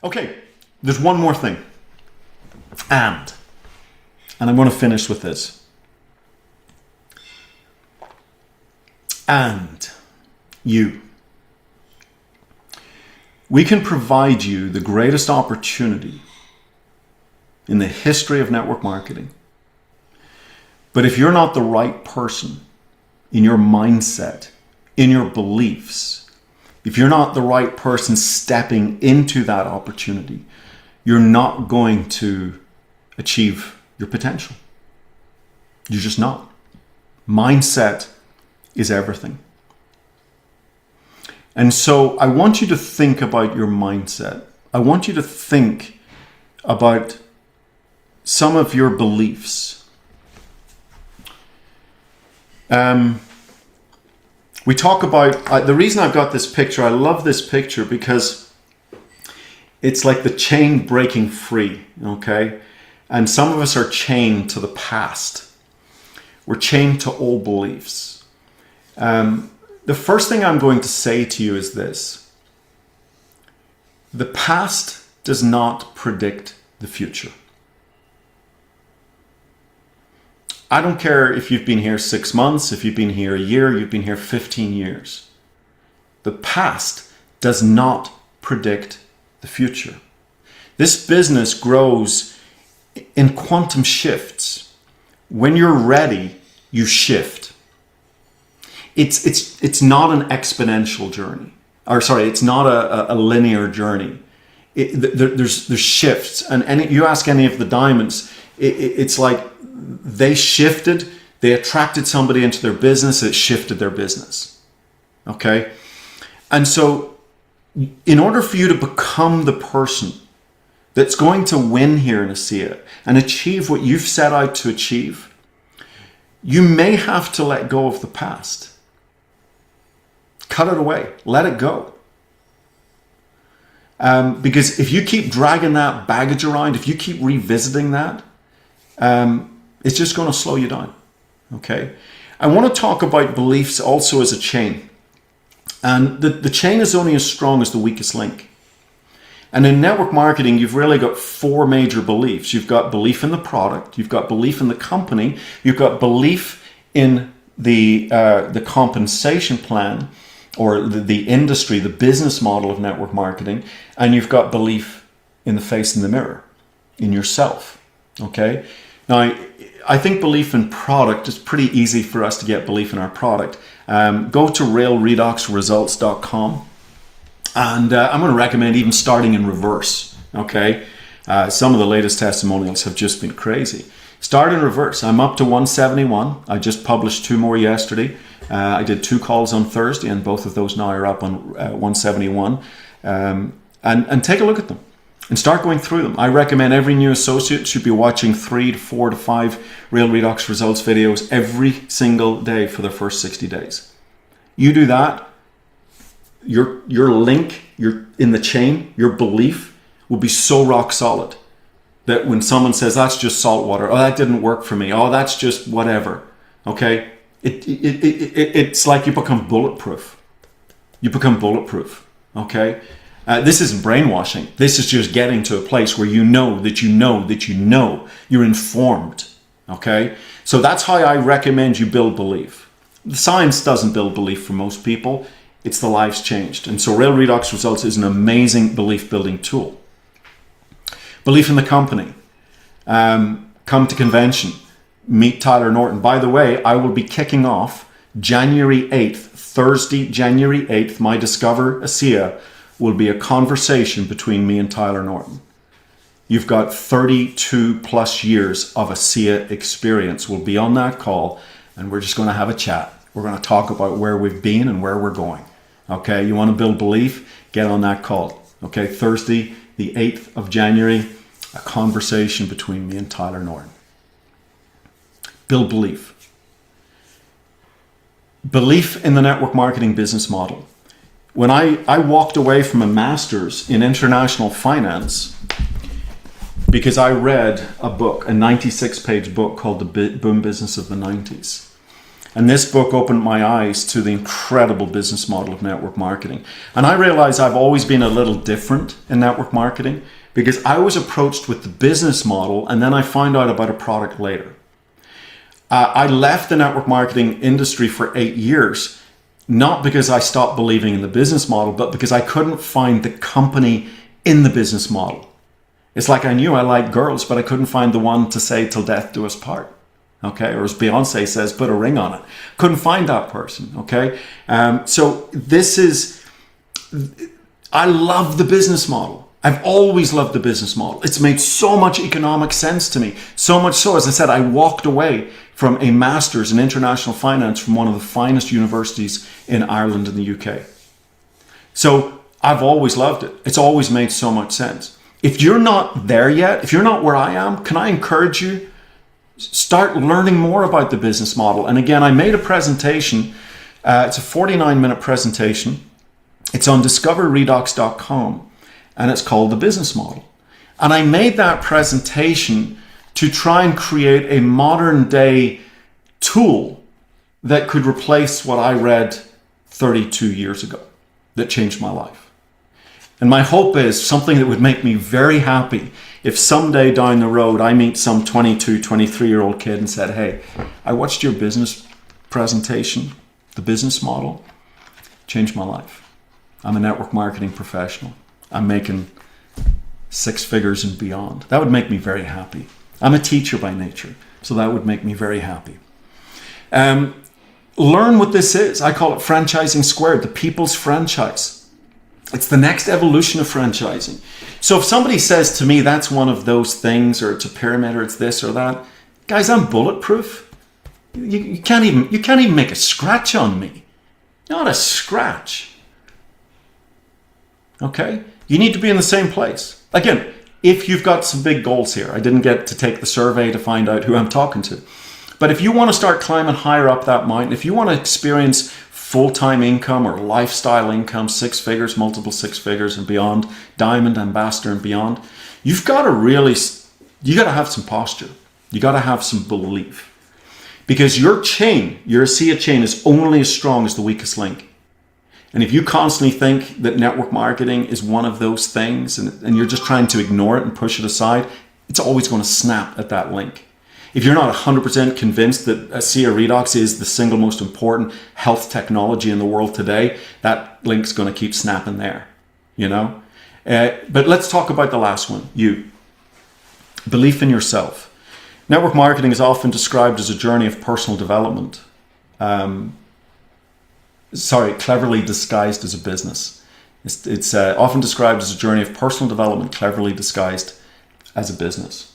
Okay, there's one more thing. And I'm going to finish with this. And you. We can provide you the greatest opportunity in the history of network marketing. But if you're not the right person in your mindset, in your beliefs, if you're not the right person stepping into that opportunity, you're not going to achieve your potential. You're just not. Mindset is everything. And so I want you to think about your mindset. I want you to think about some of your beliefs. We talk about, the reason I've got this picture, I love this picture because it's like the chain breaking free, okay? And some of us are chained to the past. We're chained to old beliefs. The first thing I'm going to say to you is this. The past does not predict the future. I don't care if you've been here 6 months, if you've been here a year, you've been here 15 years. The past does not predict the future. This business grows in quantum shifts. When you're ready, you shift. It's not an exponential journey. It's not a linear journey. There's shifts. And you ask any of the diamonds, it's like they shifted, they attracted somebody into their business, it shifted their business. Okay? And so in order for you to become the person that's going to win here in Asea and achieve what you've set out to achieve, you may have to let go of the past. Cut it away. Let it go. Because if you keep dragging that baggage around, if you keep revisiting that, it's just going to slow you down. Okay? I want to talk about beliefs also as a chain. And the chain is only as strong as the weakest link. And in network marketing, you've really got 4 major beliefs. You've got belief in the product, you've got belief in the company, you've got belief in the compensation plan, or the industry, the business model of network marketing, and you've got belief in the face in the mirror, in yourself. Okay? Now, I think belief in product is pretty easy for us to get belief in our product. Go to redoxresults.com. And I'm going to recommend even starting in reverse, okay? Some of the latest testimonials have just been crazy. Start in reverse. I'm up to 171. I just published 2 more yesterday. I did 2 calls on Thursday, and both of those now are up on 171. And take a look at them and start going through them. I recommend every new associate should be watching 3 to 4 to 5 Real Redox Results videos every single day for the first 60 days. You do that, your link, your in the chain, your belief will be so rock solid that when someone says that's just salt water, oh, that didn't work for me, oh, that's just whatever, okay, it's like you become bulletproof. You become bulletproof, okay? This isn't brainwashing. This is just getting to a place where you know that you know that you know. You're informed, okay? So that's how I recommend you build belief. The science doesn't build belief for most people. It's the lives changed. And so Real Redox Results is an amazing belief building tool. Belief in the company. Come to convention. Meet Tyler Norton. By the way, I will be kicking off January 8th, Thursday, January 8th. My Discover Asea will be a conversation between me and Tyler Norton. You've got 32 plus years of Asea experience. We'll be on that call and we're just going to have a chat. We're going to talk about where we've been and where we're going. Okay, you want to build belief? Get on that call. Okay, Thursday, the 8th of January, a conversation between me and Tyler Norton. Build belief. Belief in the network marketing business model. When I walked away from a master's in international finance because I read a book, a 96-page book called The Boom Business of the 90s. And this book opened my eyes to the incredible business model of network marketing. And I realized I've always been a little different in network marketing because I was approached with the business model and then I found out about a product later. I left the network marketing industry for 8 years, not because I stopped believing in the business model, but because I couldn't find the company in the business model. It's like I knew I liked girls, but I couldn't find the one to say till death do us part. Okay, or as Beyonce says, put a ring on it. Couldn't find that person. Okay, so this is, I love the business model. I've always loved the business model. It's made so much economic sense to me. So much so, as I said, I walked away from a master's in international finance from one of the finest universities in Ireland and the UK. So I've always loved it. It's always made so much sense. If you're not there yet, if you're not where I am, can I encourage you? Start learning more about the business model. And again, I made a presentation. It's a 49-minute presentation. It's on discoverredox.com and it's called The Business Model. And I made that presentation to try and create a modern day tool that could replace what I read 32 years ago that changed my life. And my hope is something that would make me very happy if someday down the road I meet some 22, 23-year-old kid and said, hey, I watched your business presentation, The Business Model, changed my life. I'm a network marketing professional. I'm making 6 figures and beyond. That would make me very happy. I'm a teacher by nature, so that would make me very happy. Learn what this is. I call it franchising squared, the people's franchise. It's the next evolution of franchising. So if somebody says to me that's one of those things, or it's a pyramid, or it's this or that, guys, I'm bulletproof. You can't even make a scratch on me. Not a scratch. Okay? You need to be in the same place. Again, if you've got some big goals here, I didn't get to take the survey to find out who I'm talking to. But if you want to start climbing higher up that mountain, if you want to experience full-time income or lifestyle income, 6 figures, multiple 6 figures and beyond, diamond, ambassador and beyond, you got to have some posture. You got to have some belief. Because your chain, your Asea chain, is only as strong as the weakest link. And if you constantly think that network marketing is one of those things and you're just trying to ignore it and push it aside, it's always going to snap at that link. If you're not 100% convinced that Asea Redox is the single most important health technology in the world today, that link's going to keep snapping there, you know? But let's talk about the last one, you. Belief in yourself. Network marketing is often described as a journey of personal development. Cleverly disguised as a business. It's often described as a journey of personal development, cleverly disguised as a business.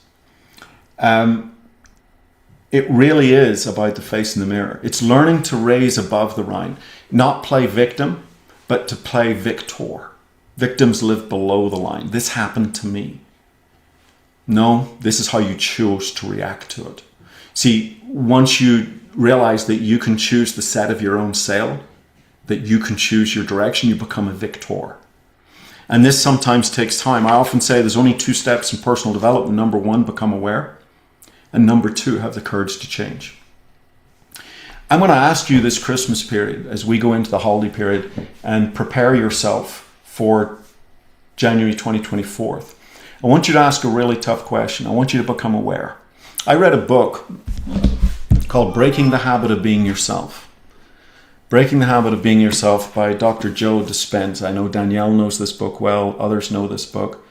It really is about the face in the mirror. It's learning to raise above the line, not play victim, but to play victor. Victims live below the line. This happened to me. No, this is how you chose to react to it. See, once you realize that you can choose the set of your own sail, that you can choose your direction, you become a victor. And this sometimes takes time. I often say there's only 2 steps in personal development. Number 1, become aware. And number 2, have the courage to change. I'm going to ask you this Christmas period, as we go into the holiday period, and prepare yourself for January 2024. I want you to ask a really tough question. I want you to become aware. I read a book called Breaking the Habit of Being Yourself. Breaking the Habit of Being Yourself by Dr. Joe Dispenza. I know Danielle knows this book well. Others know this book.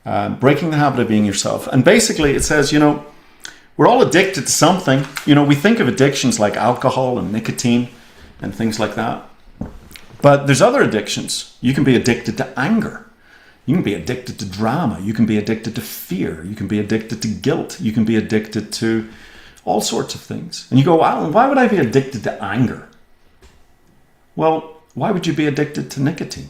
Breaking the Habit of Being Yourself. And basically it says, we're all addicted to something. We think of addictions like alcohol and nicotine and things like that. But there's other addictions. You can be addicted to anger. You can be addicted to drama. You can be addicted to fear. You can be addicted to guilt. You can be addicted to all sorts of things. And you go, wow, why would I be addicted to anger? Well, why would you be addicted to nicotine?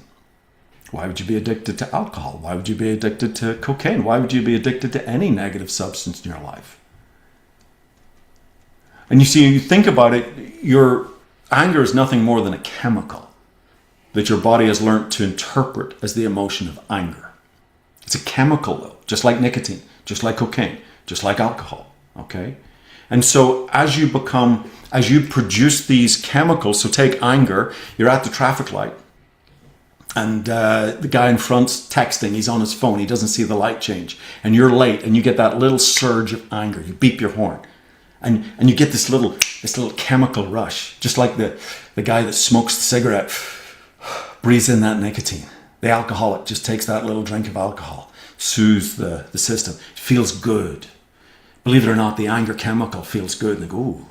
Why would you be addicted to alcohol? Why would you be addicted to cocaine? Why would you be addicted to any negative substance in your life? And you see, you think about it, your anger is nothing more than a chemical that your body has learned to interpret as the emotion of anger. It's a chemical though, just like nicotine, just like cocaine, just like alcohol, okay? And so as you produce these chemicals, so take anger, you're at the traffic light, and the guy in front's texting, he's on his phone, he doesn't see the light change, and you're late, and you get that little surge of anger, you beep your horn, and you get this little chemical rush, just like the guy that smokes the cigarette breathes in that nicotine. The alcoholic just takes that little drink of alcohol, soothes the system, it feels good. Believe it or not, the anger chemical feels good, and they go, ooh.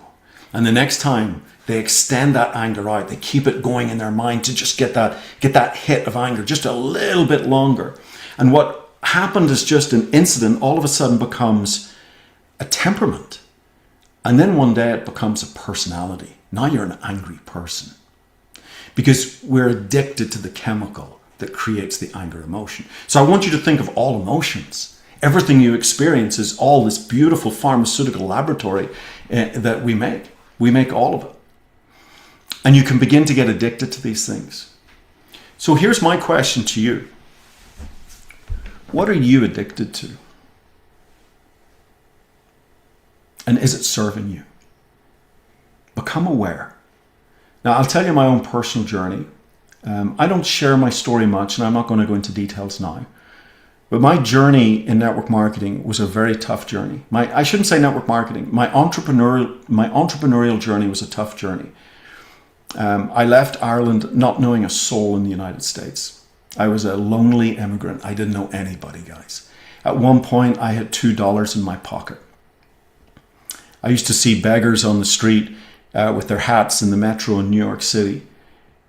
And the next time they extend that anger out, they keep it going in their mind to just get that hit of anger just a little bit longer. And what happened is just an incident all of a sudden becomes a temperament. And then one day it becomes a personality. Now you're an angry person. Because we're addicted to the chemical that creates the anger emotion. So I want you to think of all emotions. Everything you experience is all this beautiful pharmaceutical laboratory that we make. We make all of it. And you can begin to get addicted to these things. So here's my question to you. What are you addicted to? And is it serving you? Become aware. Now, I'll tell you my own personal journey. I don't share my story much, and I'm not going to go into details now. But my journey in network marketing was a very tough journey. I shouldn't say network marketing. My entrepreneurial journey was a tough journey. I left Ireland not knowing a soul in the United States. I was a lonely immigrant. I didn't know anybody, guys. At one point, I had $2 in my pocket. I used to see beggars on the street with their hats in the metro in New York City.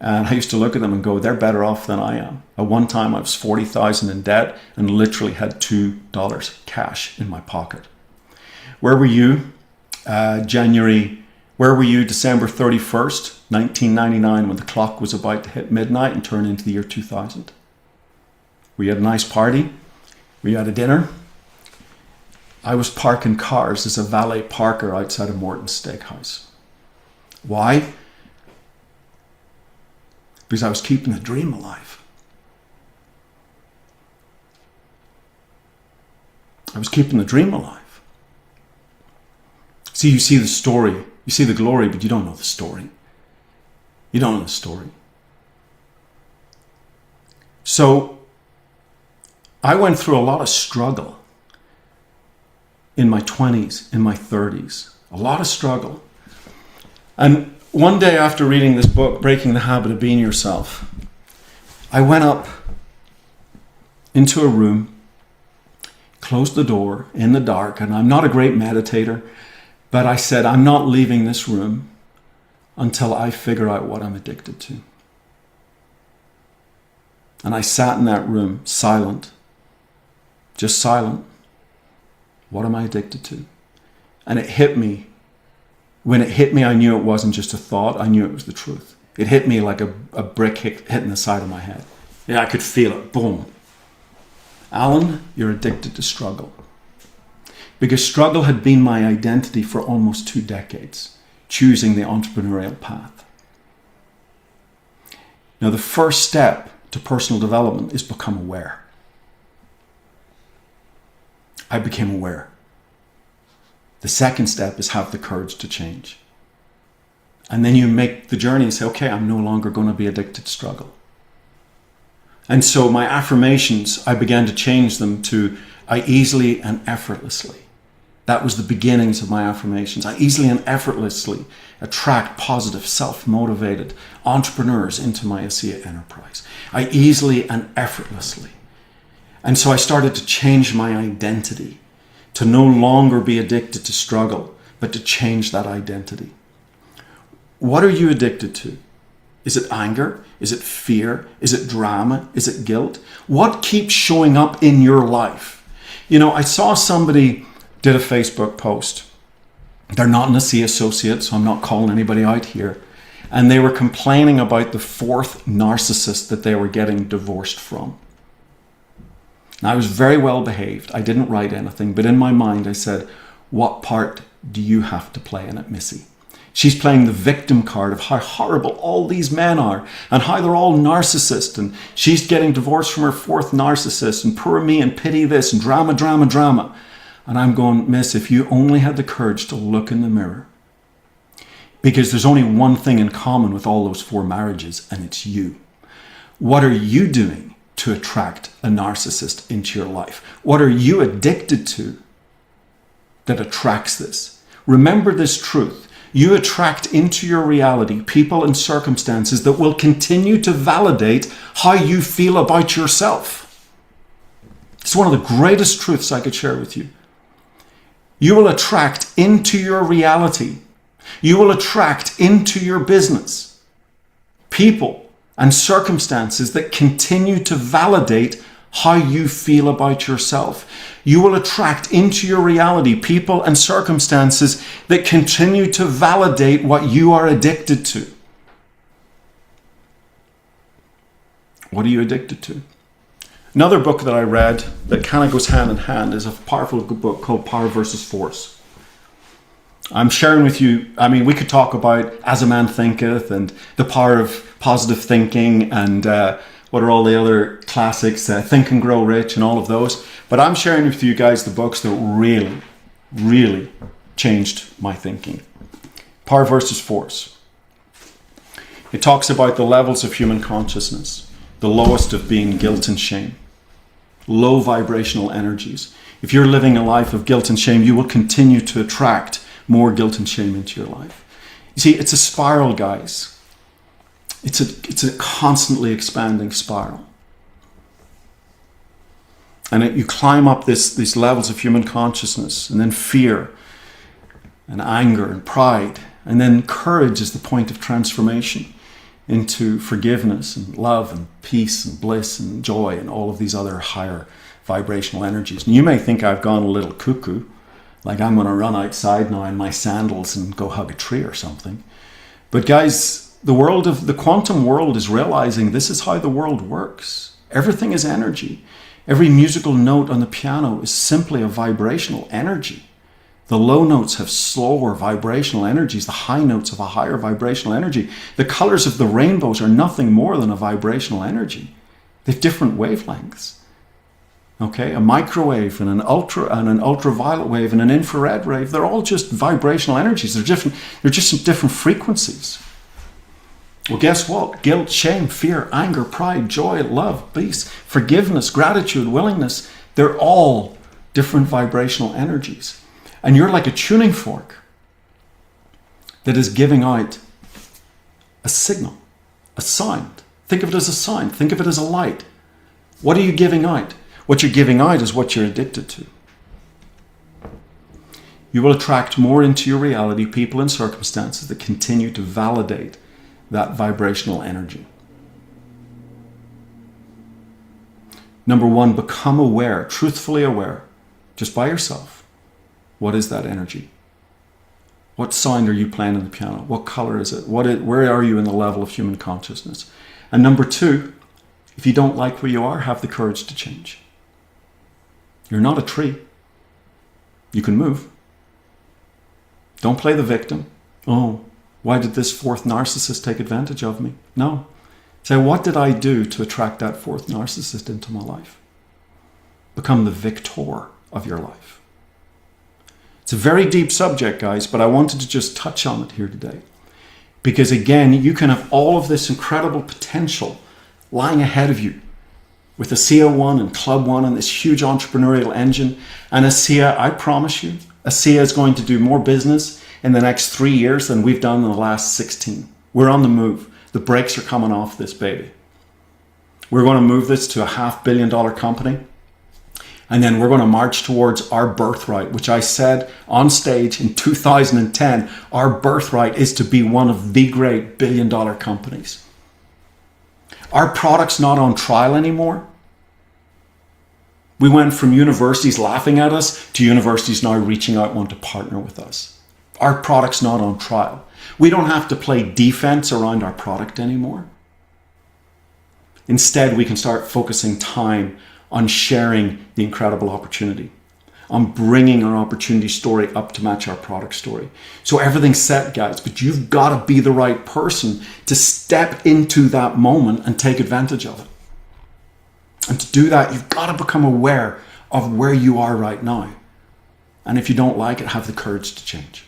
And I used to look at them and go, they're better off than I am. At one time, I was $40,000 in debt and literally had $2 cash in my pocket. Where were you December 31st, 1999, when the clock was about to hit midnight and turn into the year 2000? We had a nice party. We had a dinner. I was parking cars as a valet parker outside of Morton's Steakhouse. Why? Because I was keeping the dream alive. I was keeping the dream alive. See, you see the story, you see the glory, but you don't know the story. You don't know the story. So, I went through a lot of struggle in my 20s, in my 30s. A lot of struggle. And one day after reading this book, Breaking the Habit of Being Yourself, I went up into a room, closed the door in the dark, and I'm not a great meditator, but I said, I'm not leaving this room until I figure out what I'm addicted to. And I sat in that room, silent, just silent. What am I addicted to? And it hit me. When it hit me, I knew it wasn't just a thought. I knew it was the truth. It hit me like a brick hitting the side of my head. Yeah, I could feel it. Boom. Alan, you're addicted to struggle. Because struggle had been my identity for almost 2 decades, choosing the entrepreneurial path. Now, the first step to personal development is become aware. I became aware. The second step is have the courage to change. And then you make the journey and say, okay, I'm no longer going to be addicted to struggle. And so my affirmations, I began to change them to, I easily and effortlessly. That was the beginnings of my affirmations. I easily and effortlessly attract positive, self-motivated entrepreneurs into my Asea enterprise. I easily and effortlessly. And so I started to change my identity, to no longer be addicted to struggle, but to change that identity. What are you addicted to? Is it anger? Is it fear? Is it drama? Is it guilt? What keeps showing up in your life? You know, I saw somebody did a Facebook post. They're not an Asea associate, so I'm not calling anybody out here. And they were complaining about the 4th narcissist that they were getting divorced from. Now, I was very well behaved. I didn't write anything, but in my mind I said, what part do you have to play in it, Missy? She's playing the victim card of how horrible all these men are and how they're all narcissists, and she's getting divorced from her 4th narcissist, and poor me, and pity this, and drama, drama, drama. And I'm going, miss, if you only had the courage to look in the mirror, because there's only one thing in common with all those 4 marriages, and it's you. What are you doing to attract a narcissist into your life? What are you addicted to that attracts this? Remember this truth. You attract into your reality people and circumstances that will continue to validate how you feel about yourself. It's one of the greatest truths I could share with you. You will attract into your reality. You will attract into your business people and circumstances that continue to validate how you feel about yourself. You will attract into your reality people and circumstances that continue to validate what you are addicted to. What are you addicted to? Another book that I read that kind of goes hand in hand is a powerful book called Power versus Force. I'm sharing with you, we could talk about As a Man Thinketh and the power of positive thinking and what are all the other classics, Think and Grow Rich and all of those. But I'm sharing with you guys the books that really, really changed my thinking. Power versus Force. It talks about the levels of human consciousness, the lowest of being guilt and shame. Low vibrational energies. If you're living a life of guilt and shame, you will continue to attract more guilt and shame into your life. You see, it's a spiral, guys. It's a constantly expanding spiral. And you climb up these levels of human consciousness, and then fear and anger and pride. And then courage is the point of transformation into forgiveness and love and peace and bliss and joy and all of these other higher vibrational energies. And you may think I've gone a little cuckoo, like I'm going to run outside now in my sandals and go hug a tree or something. But guys, the quantum world is realizing this is how the world works. Everything is energy. Every musical note on the piano is simply a vibrational energy. The low notes have slower vibrational energies. The high notes have a higher vibrational energy. The colors of the rainbows are nothing more than a vibrational energy. They have different wavelengths. Okay, a microwave and an ultraviolet wave and an infrared wave, they're all just vibrational energies. They're just different frequencies. Well, guess what? Guilt, shame, fear, anger, pride, joy, love, peace, forgiveness, gratitude, willingness, they're all different vibrational energies. And you're like a tuning fork that is giving out a signal, a sound. Think of it as a sound. Think of it as a light. What are you giving out? What you're giving out is what you're addicted to. You will attract more into your reality people and circumstances that continue to validate that vibrational energy. Number 1, become aware, truthfully aware, just by yourself. What is that energy? What sound are you playing on the piano? What color is it? Where are you in the level of human consciousness? And number 2, if you don't like where you are, have the courage to change. You're not a tree. You can move. Don't play the victim. Oh, why did this 4th narcissist take advantage of me? No. Say, what did I do to attract that 4th narcissist into my life? Become the victor of your life. It's a very deep subject, guys, but I wanted to just touch on it here today. Because again, you can have all of this incredible potential lying ahead of you with Asea 1 and Club 1 and this huge entrepreneurial engine. And Asea, I promise you, Asea is going to do more business in the next 3 years than we've done in the last 16. We're on the move. The brakes are coming off this baby. We're going to move this to a $500 million company. And then we're going to march towards our birthright, which I said on stage in 2010, our birthright is to be one of the great $1 billion companies. Our product's not on trial anymore. We went from universities laughing at us to universities now reaching out, want to partner with us. Our product's not on trial. We don't have to play defense around our product anymore. Instead, we can start focusing time on sharing the incredible opportunity, on bringing our opportunity story up to match our product story. So everything's set, guys, but you've got to be the right person to step into that moment and take advantage of it. And to do that, you've got to become aware of where you are right now. And if you don't like it, have the courage to change.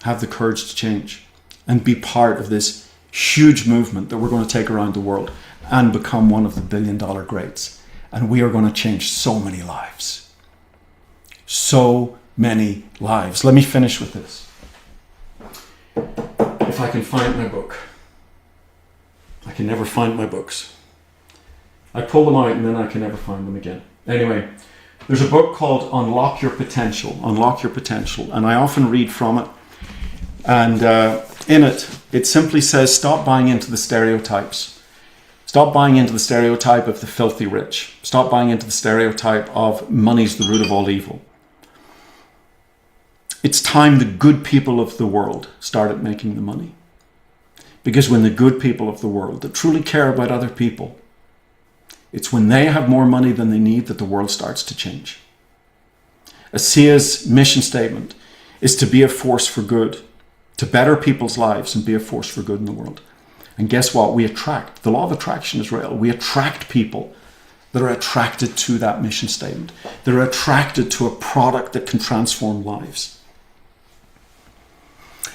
Have the courage to change and be part of this huge movement that we're going to take around the world and become one of the billion-dollar greats. And we are going to change so many lives. So many lives. Let me finish with this. If I can find my book. I can never find my books. I pull them out and then I can never find them again. Anyway, there's a book called Unlock Your Potential. Unlock Your Potential. And I often read from it. And in it, it simply says, stop buying into the stereotypes. Stop buying into the stereotype of the filthy rich. Stop buying into the stereotype of money's the root of all evil. It's time the good people of the world started making the money. Because when the good people of the world that truly care about other people, it's when they have more money than they need that the world starts to change. Asea's mission statement is to be a force for good, to better people's lives and be a force for good in the world. And guess what? We attract. The law of attraction is real. We attract people that are attracted to that mission statement. They're attracted to a product that can transform lives.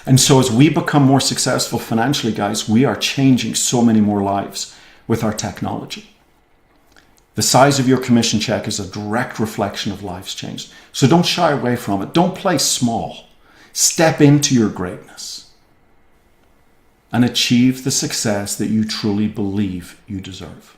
And so as we become more successful financially, guys, we are changing so many more lives with our technology. The size of your commission check is a direct reflection of lives changed. So don't shy away from it. Don't play small. Step into your greatness and achieve the success that you truly believe you deserve.